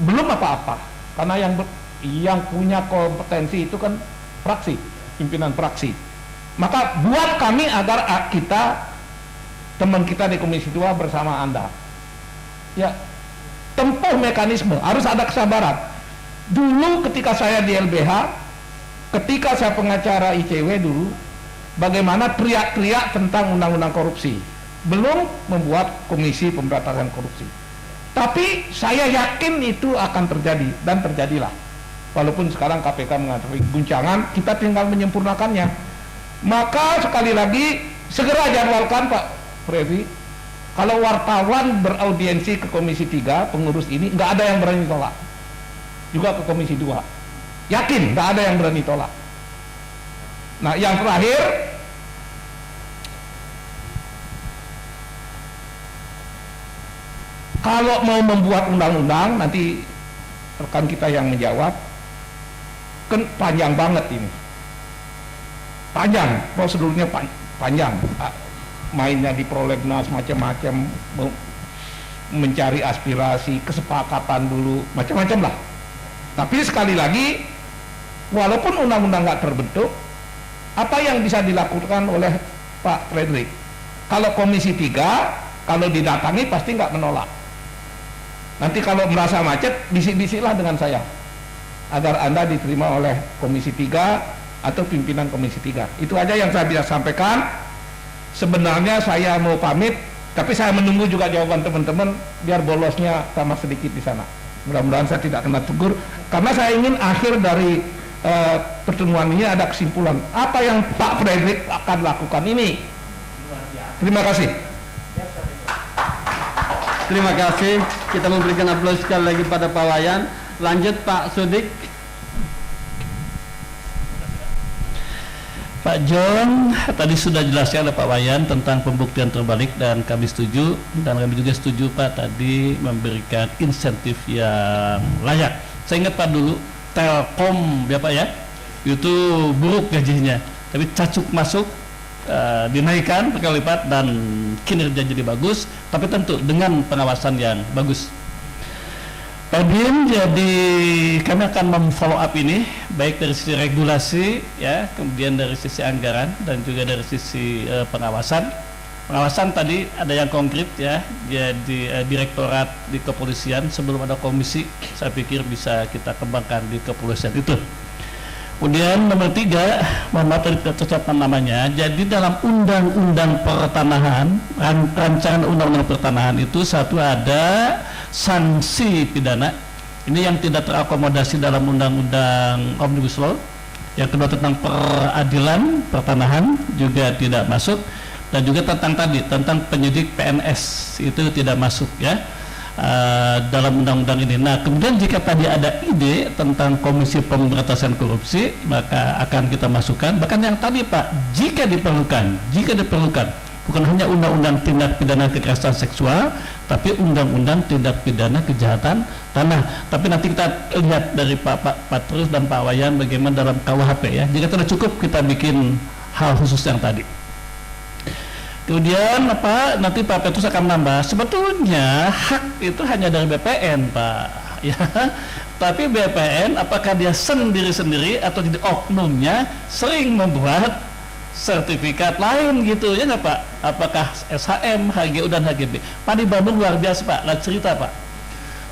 belum apa-apa, karena yang punya kompetensi itu kan fraksi, pimpinan fraksi. Maka buat kami agar kita, teman kita di Komisi 2 bersama Anda, ya, tempuh mekanisme, harus ada kesabaran. Dulu ketika saya di LBH, ketika saya pengacara ICW dulu, bagaimana teriak-teriak tentang undang-undang korupsi, belum membuat Komisi Pemberantasan Korupsi. Tapi saya yakin itu akan terjadi, dan terjadilah. Walaupun sekarang KPK menghadapi guncangan, kita tinggal menyempurnakannya. Maka sekali lagi segera jadwalkan Pak Freddy, kalau wartawan beraudiensi ke Komisi 3 pengurus ini, nggak ada yang berani tolak. Juga ke Komisi 2, yakin nggak ada yang berani tolak. Nah, yang terakhir, kalau mau membuat undang-undang, nanti rekan kita yang menjawab, kan panjang banget ini, panjang, prosedurnya panjang, mainnya di prolegnas macam-macam, mencari aspirasi, kesepakatan dulu, macam-macam lah. Tapi sekali lagi, walaupun undang-undang nggak terbentuk, apa yang bisa dilakukan oleh Pak Frederick? Kalau Komisi 3, kalau didatangi pasti nggak menolak. Nanti kalau merasa macet, bisik-bisiklah dengan saya, agar Anda diterima oleh Komisi 3 atau pimpinan Komisi 3. Itu aja yang saya bisa sampaikan. Sebenarnya saya mau pamit, tapi saya menunggu juga jawaban teman-teman, biar bolosnya sama sedikit di sana. Mudah-mudahan saya tidak kena tegur, karena saya ingin akhir dari pertemuan ini ada kesimpulan apa yang Pak Frederick akan lakukan ini. Terima kasih. Terima kasih. Kita memberikan aplaus sekali lagi pada Pak Wayan. Lanjut Pak Sodik. Pak John, tadi sudah jelaskan oleh Pak Wayan tentang pembuktian terbalik, dan kami setuju, dan kami juga setuju Pak tadi memberikan insentif yang layak. Saya ingat Pak dulu Telkom ya Pak ya, itu buruk gajinya, tapi cacuk masuk, dinaikkan berkali lipat dan kinerja jadi bagus, tapi tentu dengan pengawasan yang bagus. Pak Bin, jadi kami akan memfollow up ini baik dari sisi regulasi ya, kemudian dari sisi anggaran dan juga dari sisi pengawasan. Pengawasan tadi ada yang konkret ya, jadi direktorat di kepolisian sebelum ada komisi, saya pikir bisa kita kembangkan di kepolisian itu. Kemudian nomor 3, mohon maaf tadi tercatat namanya, jadi dalam undang-undang pertanahan, rancangan undang-undang pertanahan itu satu ada sanksi pidana, ini yang tidak terakomodasi dalam undang-undang Omnibus Law. Yang kedua tentang peradilan pertanahan juga tidak masuk, dan juga tentang penyidik PNS itu tidak masuk ya dalam undang-undang ini. Nah, kemudian jika tadi ada ide tentang Komisi Pemberantasan Korupsi, maka akan kita masukkan. Bahkan yang tadi Pak, jika diperlukan, bukan hanya undang-undang tindak pidana kekerasan seksual, tapi undang-undang tindak pidana kejahatan tanah. Tapi nanti kita lihat dari Pak Patrus dan Pak Wayan bagaimana dalam KUHP ya. Jika tidak cukup, kita bikin hal khusus yang tadi. Kemudian nanti Pak Petrus akan menambah, sebetulnya hak itu hanya dari BPN Pak ya, tapi BPN apakah dia sendiri-sendiri atau jadi oknumnya sering membuat sertifikat lain gitu ya nggak Pak, apakah SHM, HGU dan HGB. Pak di Bandung luar biasa Pak, lah cerita Pak,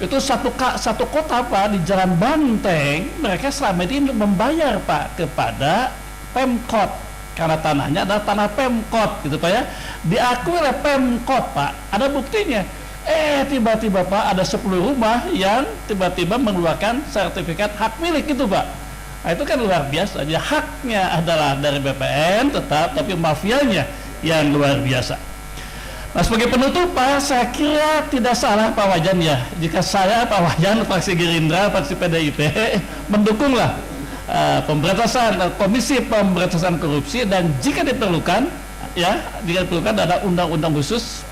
itu satu kota Pak di Jalan Banteng, mereka selama ini membayar Pak kepada Pemkot, karena tanahnya adalah tanah Pemkot gitu Pak ya, diakui oleh Pemkot Pak, ada buktinya. Tiba-tiba Pak ada 10 rumah yang tiba-tiba mengeluarkan sertifikat hak milik gitu Pak. Nah, itu kan luar biasa. Jadi haknya adalah dari BPN tetap, tapi mafianya yang luar biasa. Nah, sebagai penutup Pak, saya kira tidak salah Pak Wayan ya, jika saya Pak Wayan fraksi Gerindra, fraksi PDIP mendukunglah pemberantasan Komisi Pemberantasan Korupsi, dan jika diperlukan ya jika diperlukan ada undang-undang khusus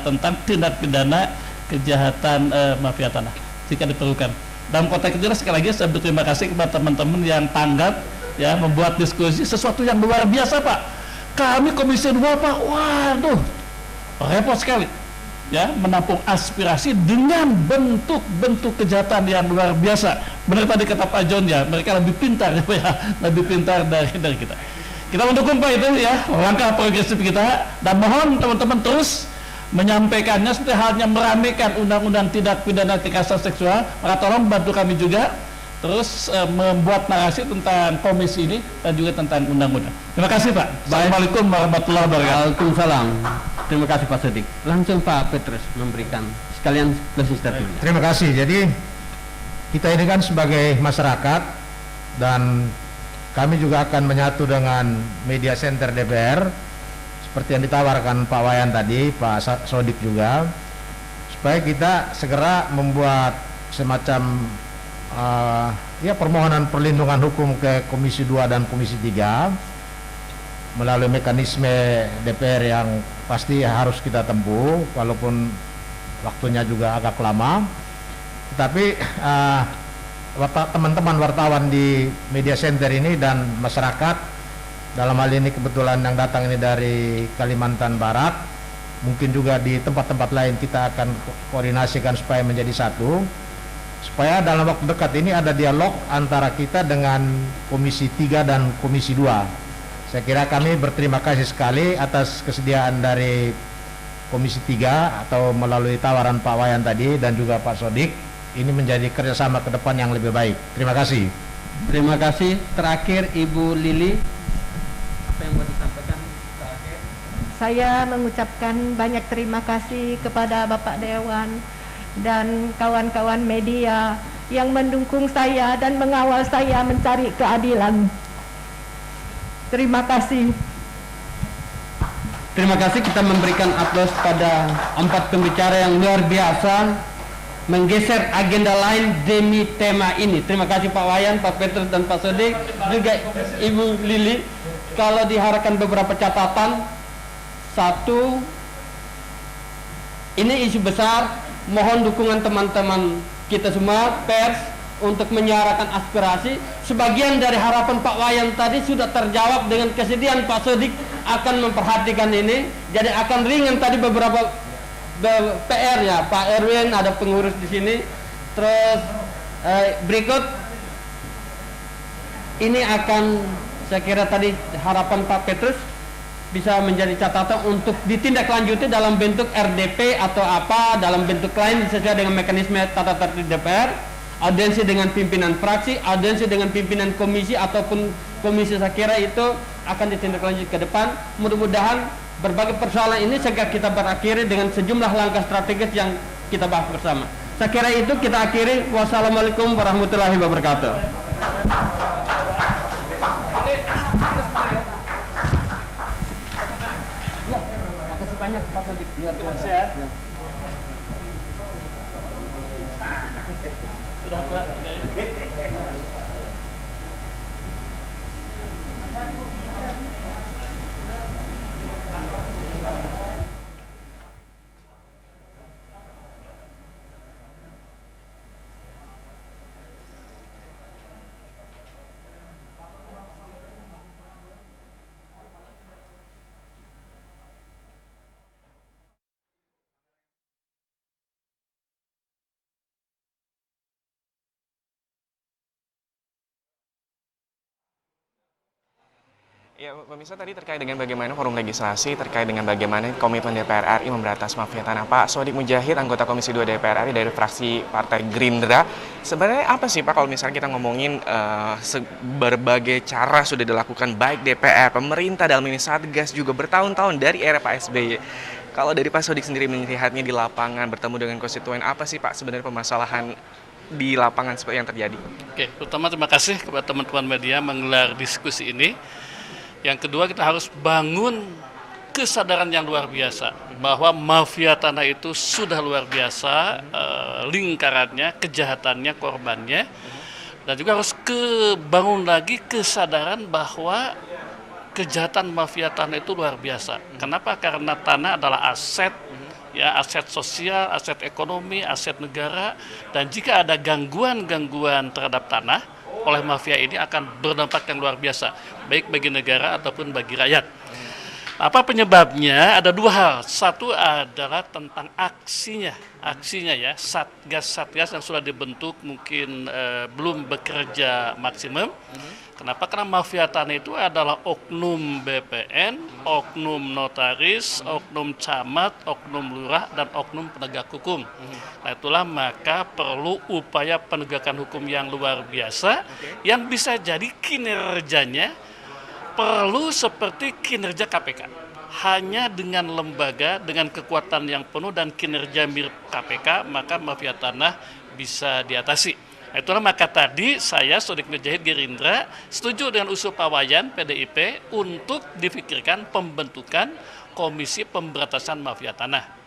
tentang tindak pidana kejahatan mafia tanah jika diperlukan. Dalam konteks itulah sekali lagi saya berterima kasih kepada teman-teman yang tanggap ya membuat diskusi sesuatu yang luar biasa Pak. Kami Komisi 2 Pak, waduh repot sekali ya menampung aspirasi dengan bentuk-bentuk kejahatan yang luar biasa. Benar tadi kata Pak John ya, mereka lebih pintar ya, lebih pintar dari kita. Kita mendukung Pak itu ya langkah progresif kita dan mohon teman-teman terus menyampaikannya seperti halnya meramaikan undang-undang tindak pidana kekerasan seksual. Maka tolong bantu kami juga terus membuat narasi tentang komisi ini dan juga tentang undang-undang. Terima kasih Pak. Assalamualaikum warahmatullahi wabarakatuh. Waalaikumsalam. Terima kasih Pak Sodik. Langsung Pak Petrus memberikan sekalian closing statement. Terima kasih. Jadi kita ini kan sebagai masyarakat dan kami juga akan menyatu dengan media center DPR seperti yang ditawarkan Pak Wayan tadi, Pak Sodik juga, supaya kita segera membuat semacam permohonan perlindungan hukum ke Komisi 2 dan Komisi 3 melalui mekanisme DPR yang pasti harus kita tempuh walaupun waktunya juga agak lama. Tetapi teman-teman wartawan di media center ini dan masyarakat, dalam hal ini kebetulan yang datang ini dari Kalimantan Barat, mungkin juga di tempat-tempat lain kita akan koordinasikan supaya menjadi satu, supaya dalam waktu dekat ini ada dialog antara kita dengan Komisi 3 dan Komisi 2. Saya kira kami berterima kasih sekali atas kesediaan dari Komisi 3 atau melalui tawaran Pak Wayan tadi dan juga Pak Sodik, ini menjadi kerjasama ke depan yang lebih baik. Terima kasih. Terima kasih. Terakhir Ibu Lili, apa yang mau disampaikan terakhir? Saya mengucapkan banyak terima kasih kepada Bapak Dewan dan kawan-kawan media yang mendukung saya dan mengawal saya mencari keadilan. Terima kasih. Terima kasih. Kita memberikan aplaus pada 4 pembicara yang luar biasa menggeser agenda lain demi tema ini. Terima kasih Pak Wayan, Pak Petrus dan Pak Sodik, juga Ibu Lili. Kalau diharapkan beberapa catatan. Satu, ini isu besar, mohon dukungan teman-teman kita semua pers untuk menyuarakan aspirasi. Sebagian dari harapan Pak Wayan tadi sudah terjawab dengan kesedihan Pak Sodik akan memperhatikan ini. Jadi akan ringan tadi beberapa PR ya, Pak Erwin ada pengurus di sini. Terus berikut ini akan saya kira tadi harapan Pak Petrus bisa menjadi catatan untuk ditindaklanjuti dalam bentuk RDP atau apa dalam bentuk lain sesuai dengan mekanisme tata tertib DPR. Audiensi dengan pimpinan fraksi, audiensi dengan pimpinan komisi ataupun komisi, saya kira itu akan ditindaklanjuti ke depan. Mudah-mudahan berbagai persoalan ini segera kita berakhiri dengan sejumlah langkah strategis yang kita bahas bersama. Saya kira itu kita akhiri. Wassalamualaikum warahmatullahi wabarakatuh. Makasih banyak Pak Sodik. Ya, pemirsa, tadi terkait dengan bagaimana forum legislasi, terkait dengan bagaimana komitmen DPR RI memberantas mafia tanah. Pak Sodik Mujahid, anggota Komisi 2 DPR RI dari fraksi Partai Gerindra. Sebenarnya apa sih Pak kalau misalnya kita ngomongin berbagai cara sudah dilakukan baik DPR, pemerintah dalam ini Satgas juga bertahun-tahun dari era Pak SBY. Kalau dari Pak Sodik sendiri melihatnya di lapangan, bertemu dengan konstituen, apa sih Pak sebenarnya permasalahan di lapangan seperti yang terjadi? Oke, pertama terima kasih kepada teman-teman media menggelar diskusi ini. Yang kedua, kita harus bangun kesadaran yang luar biasa bahwa mafia tanah itu sudah luar biasa lingkarannya, kejahatannya, korbannya, dan juga harus bangun lagi kesadaran bahwa kejahatan mafia tanah itu luar biasa. Kenapa? Karena tanah adalah aset, ya, aset sosial, aset ekonomi, aset negara, dan jika ada gangguan-gangguan terhadap tanah oleh mafia ini akan berdampak yang luar biasa, baik bagi negara ataupun bagi rakyat. Apa penyebabnya? Ada dua hal. Satu adalah tentang aksinya ya, satgas yang sudah dibentuk mungkin belum bekerja maksimum. Kenapa? Karena mafia tanah itu adalah oknum BPN, oknum notaris, oknum camat, oknum lurah, dan oknum penegak hukum. Nah, itulah maka perlu upaya penegakan hukum yang luar biasa, yang bisa jadi kinerjanya perlu seperti kinerja KPK. Hanya dengan lembaga, dengan kekuatan yang penuh dan kinerja mirip KPK, maka mafia tanah bisa diatasi. Itulah maka tadi saya, Sodik Mujahid Gerindra, setuju dengan usul Pak Wayan, PDIP, untuk difikirkan pembentukan Komisi Pemberantasan Mafia Tanah.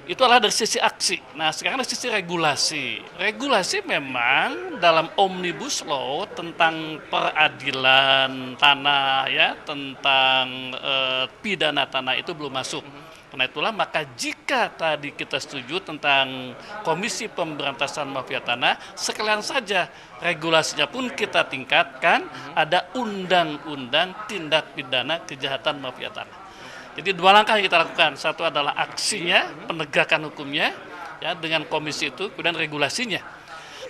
Itu adalah dari sisi aksi. Nah, sekarang dari sisi regulasi. Regulasi memang dalam Omnibus Law tentang peradilan tanah, ya, tentang pidana tanah itu belum masuk. Karena itulah maka jika tadi kita setuju tentang Komisi Pemberantasan Mafia Tanah, sekalian saja regulasinya pun kita tingkatkan, ada undang-undang tindak pidana kejahatan mafia tanah. Jadi dua langkah yang kita lakukan, satu adalah aksinya, penegakan hukumnya, ya, dengan komisi itu, kemudian regulasinya.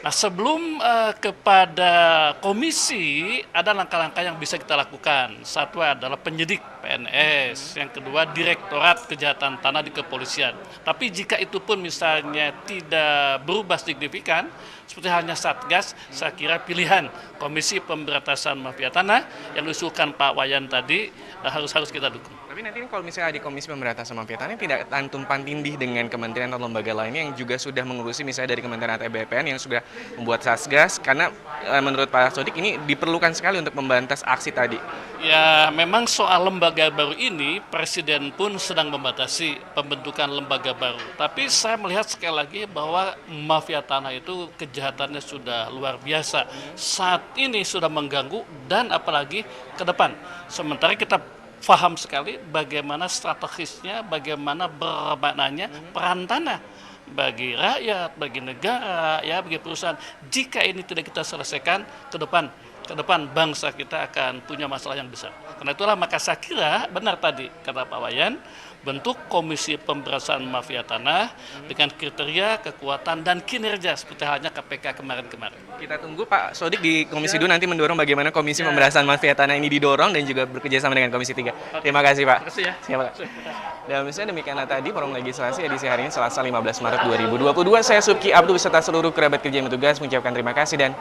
Nah, sebelum kepada komisi, ada langkah-langkah yang bisa kita lakukan. Satu adalah penyidik PNS, yang kedua Direktorat Kejahatan Tanah di Kepolisian. Tapi jika itu pun misalnya tidak berubah signifikan, seperti halnya Satgas, saya kira pilihan Komisi Pemberantasan Mafia Tanah yang diusulkan Pak Wayan tadi harus kita dukung. Tapi nanti kalau misalnya di Komisi Pemberantasan Mafia Tanah tidak tumpang tindih dengan kementerian atau lembaga lainnya yang juga sudah mengurusi, misalnya dari Kementerian atau BPN yang sudah membuat Satgas, karena menurut Pak Sodik ini diperlukan sekali untuk membantas aksi tadi. Ya, memang soal lembaga baru ini Presiden pun sedang membatasi pembentukan lembaga baru. Tapi saya melihat sekali lagi bahwa mafia tanah itu kejahatannya sudah luar biasa. Saat ini sudah mengganggu dan apalagi ke depan. Sementara kita paham sekali bagaimana strategisnya, bagaimana bermaknanya peran tanah bagi rakyat, bagi negara, ya, bagi perusahaan. Jika ini tidak kita selesaikan ke depan bangsa kita akan punya masalah yang besar. Karena itulah maka saya kira benar tadi kata Pak Wayan, bentuk Komisi Pemberantasan Mafia Tanah dengan kriteria, kekuatan, dan kinerja seperti halnya KPK kemarin-kemarin. Kita tunggu Pak Sodik di Komisi 2 nanti mendorong bagaimana Komisi Pemberantasan Mafia Tanah ini didorong dan juga bekerja sama dengan Komisi 3. Terima kasih Pak. Terima kasih ya. Siap Pak. Dan misalnya demikianlah tadi forum legislasi edisi hari ini Selasa 15 Maret 2022. Saya Subki Abdul beserta seluruh kerabat kerja yang bertugas mengucapkan terima kasih dan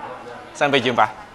sampai jumpa.